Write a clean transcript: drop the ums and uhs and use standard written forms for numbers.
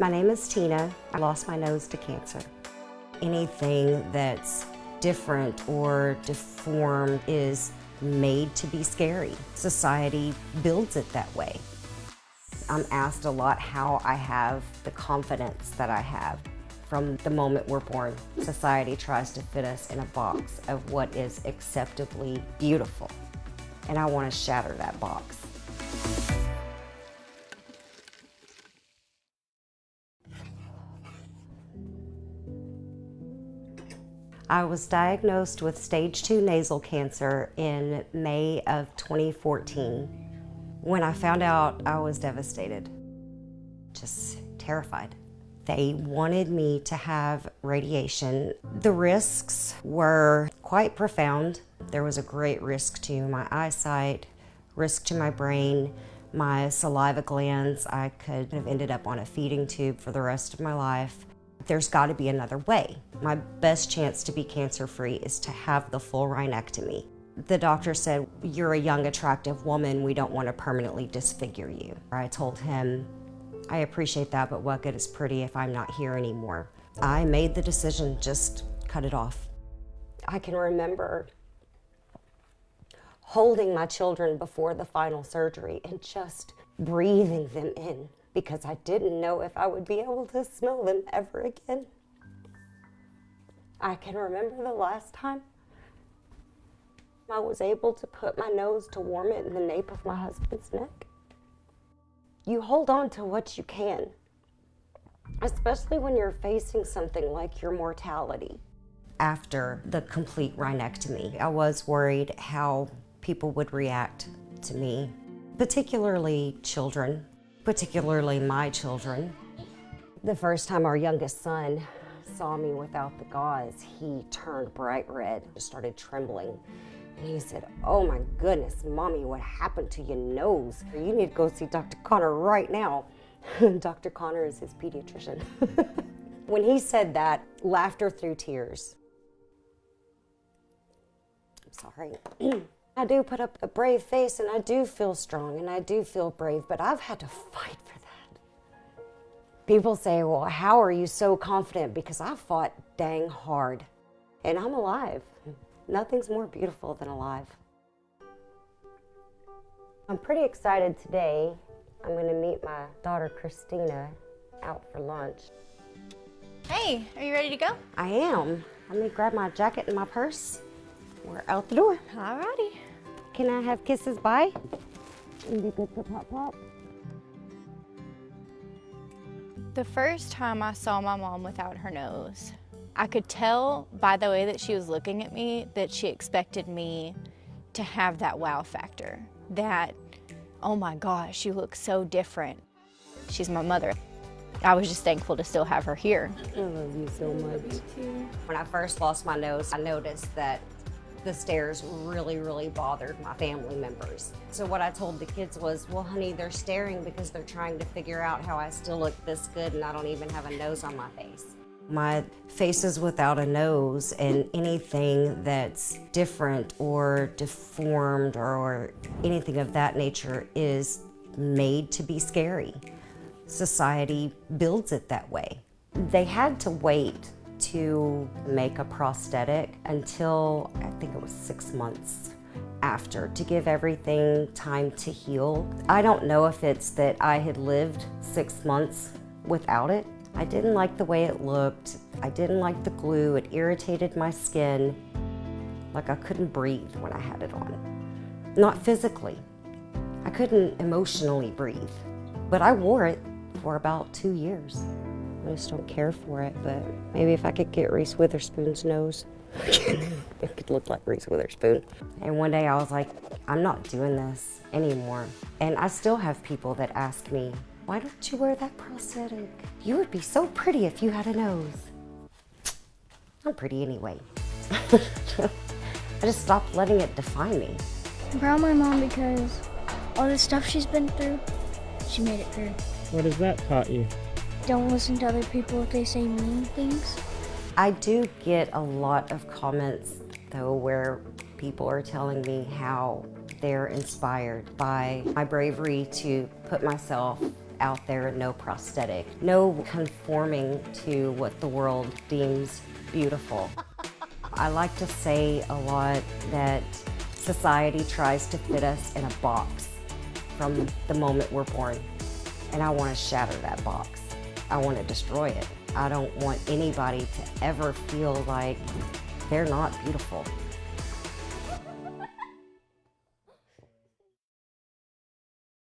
My name is Tina. I lost my nose to cancer. Anything that's different or deformed is made to be scary. Society builds it that way. I'm asked a lot how I have the confidence that I have. From the moment we're born, society tries to fit us in a box of what is acceptably beautiful. And I want to shatter that box. I was diagnosed with stage 2 nasal cancer in May of 2014. When I found out, I was devastated, just terrified. They wanted me to have radiation. The risks were quite profound. There was a great risk to my eyesight, risk to my brain, my saliva glands. I could have ended up on a feeding tube for the rest of my life. There's got to be another way. My best chance to be cancer-free is to have the full rhinectomy. The doctor said, "You're a young, attractive woman. We don't want to permanently disfigure you." I told him, "I appreciate that, but what good is pretty if I'm not here anymore?" I made the decision, just cut it off. I can remember holding my children before the final surgery and just breathing them in, because I didn't know if I would be able to smell them ever again. I can remember the last time I was able to put my nose to warm it in the nape of my husband's neck. You hold on to what you can, especially when you're facing something like your mortality. After the complete rhinectomy, I was worried how people would react to me, particularly children. Particularly my children. The first time our youngest son saw me without the gauze, he turned bright red, started trembling. And he said, "Oh my goodness, Mommy, what happened to your nose? You need to go see Dr. Connor right now." Dr. Connor is his pediatrician. When he said that, laughter through tears. I'm sorry. I do put up a brave face, and I do feel strong, and I do feel brave, but I've had to fight for that. People say, "Well, how are you so confident?" Because I fought dang hard, and I'm alive. Nothing's more beautiful than alive. I'm pretty excited today. I'm going to meet my daughter, Christina, out for lunch. Hey, are you ready to go? I am. Let me grab my jacket and my purse. We're out the door. Alrighty. Can I have kisses? Bye. Be good for Pop Pop. The first time I saw my mom without her nose, I could tell by the way that she was looking at me that she expected me to have that wow factor. That, oh my gosh, you look so different. She's my mother. I was just thankful to still have her here. I love you so much. When I first lost my nose, I noticed that the stares really bothered my family members. So what I told the kids was, "Well, honey, they're staring because they're trying to figure out how I still look this good and I don't even have a nose on my face." My face is without a nose, and anything that's different or deformed or anything of that nature is made to be scary. Society builds it that way. They had to wait to make a prosthetic until I think it was 6 months after, to give everything time to heal. I don't know if it's that I had lived 6 months without it. I didn't like the way it looked. I didn't like the glue. It irritated my skin. Like I couldn't breathe when I had it on. Not physically. I couldn't emotionally breathe. But I wore it for about 2 years. I just don't care for it, but maybe if I could get Reese Witherspoon's nose, it could look like Reese Witherspoon. And one day I was like, I'm not doing this anymore. And I still have people that ask me, "Why don't you wear that prosthetic? You would be so pretty if you had a nose." I'm pretty anyway. I just stopped letting it define me. I'm proud of my mom because all the stuff she's been through, she made it through. What has that taught you? Don't listen to other people if they say mean things. I do get a lot of comments, though, where people are telling me how they're inspired by my bravery to put myself out there and no prosthetic. No conforming to what the world deems beautiful. I like to say a lot that society tries to fit us in a box from the moment we're born. And I want to shatter that box. I want to destroy it. I don't want anybody to ever feel like they're not beautiful.